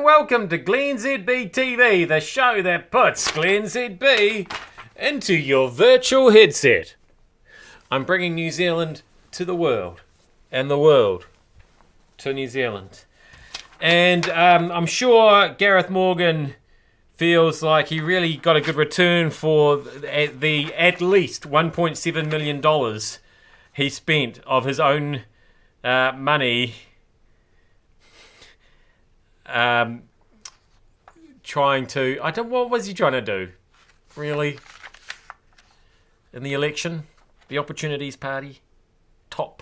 and welcome to glennzb TV, the show that puts glennzb into your virtual headset. I'm bringing New Zealand to the world, and the world to New Zealand. And I'm sure Gareth Morgan feels like he really got a good return for the at least $1.7 million he spent of his own money trying to... what was he trying to do? Really? In the election? The Opportunities Party? Top.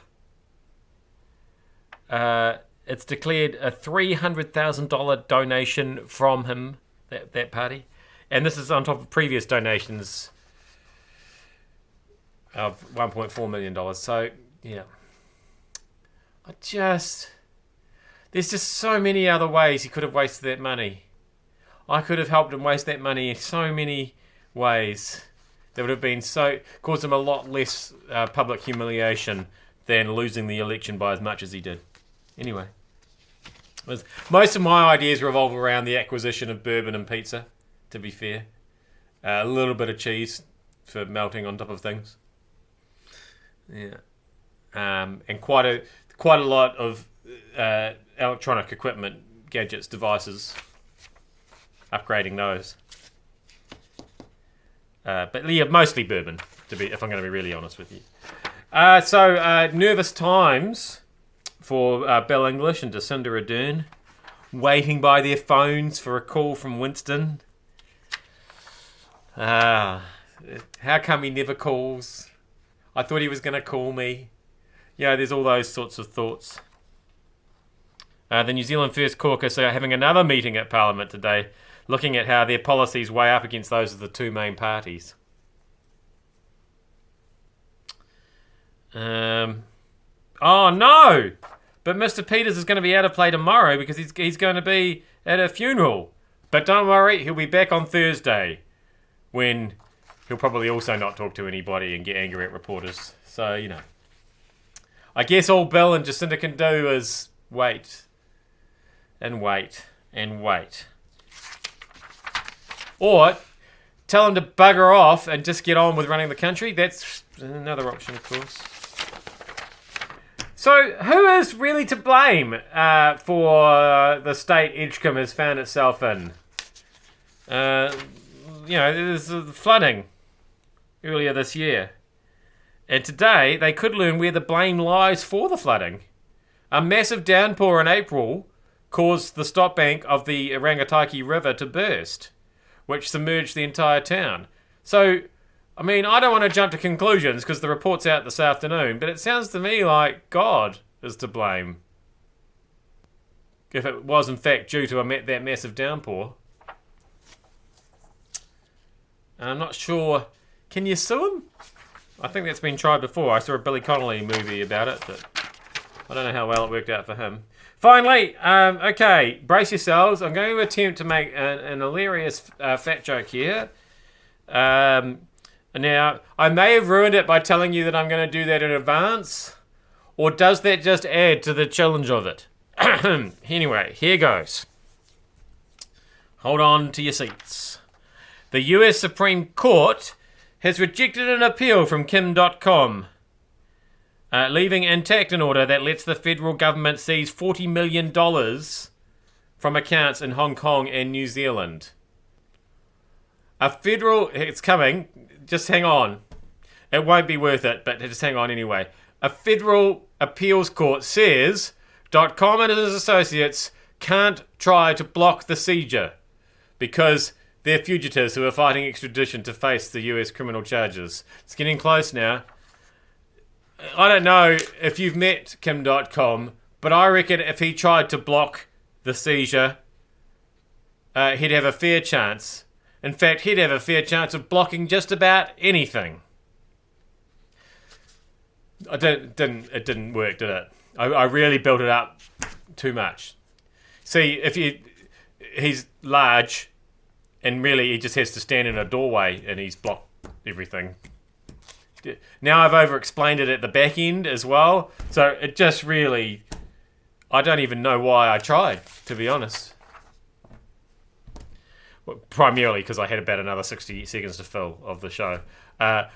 It's declared a $300,000 donation from him, that party. And this is on top of previous donations of $1.4 million. So, yeah. There's just so many other ways he could have wasted that money. I could have helped him waste that money in so many ways. That would have been caused him a lot less public humiliation than losing the election by as much as he did. Anyway. Most of my ideas revolve around the acquisition of bourbon and pizza, to be fair. A little bit of cheese for melting on top of things. Yeah. And quite a lot of electronic equipment, gadgets, devices. Upgrading those. But yeah, mostly bourbon, if I'm going to be really honest with you. Nervous times for Bill English and Jacinda Ardern, waiting by their phones for a call from Winston. How come he never calls? I thought he was going to call me. Yeah, there's all those sorts of thoughts. The New Zealand First Caucus are having another meeting at Parliament today, looking at how their policies weigh up against those of the two main parties. Oh no! But Mr. Peters is going to be out of play tomorrow because he's going to be at a funeral. But don't worry, he'll be back on Thursday, when he'll probably also not talk to anybody and get angry at reporters. So, you know. I guess all Bill and Jacinda can do is wait. And wait. And wait. Or tell him to bugger off and just get on with running the country. That's another option, of course. So, who is really to blame for the state Edgecombe has found itself in? There's the flooding earlier this year. And today, they could learn where the blame lies for the flooding. A massive downpour in April caused the stop bank of the Rangataiki River to burst, which submerged the entire town. So, I mean, I don't want to jump to conclusions because the report's out this afternoon, but it sounds to me like God is to blame. If it was, in fact, due to that massive downpour. And I'm not sure... Can you sue him? I think that's been tried before. I saw a Billy Connolly movie about it, but I don't know how well it worked out for him. Finally, okay, brace yourselves. I'm going to attempt to make an hilarious fat joke here. Now, I may have ruined it by telling you that I'm going to do that in advance, or does that just add to the challenge of it? Anyway, here goes. Hold on to your seats. The US Supreme Court has rejected an appeal from Kim.com, leaving intact an order that lets the federal government seize $40 million from accounts in Hong Kong and New Zealand. It's coming, just hang on. It won't be worth it, but just hang on anyway. A federal appeals court says .com and his associates can't try to block the seizure because they're fugitives who are fighting extradition to face the US criminal charges. It's getting close now. I don't know if you've met Kim.com, but I reckon if he tried to block the seizure, he'd have a fair chance. In fact, he'd have a fair chance of blocking just about anything. It didn't work, did it? I really built it up too much. See, he's large, and really he just has to stand in a doorway and he's blocked everything. Now I've over-explained it at the back end as well, so it just really... I don't even know why I tried, to be honest. Well, primarily because I had about another 60 seconds to fill of the show,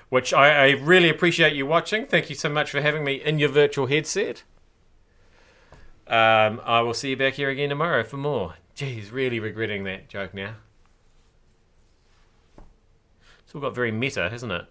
which I really appreciate you watching. Thank you so much for having me in your virtual headset. I will see you back here again tomorrow for more. Geez, really regretting that joke now. It's all got very meta, hasn't it?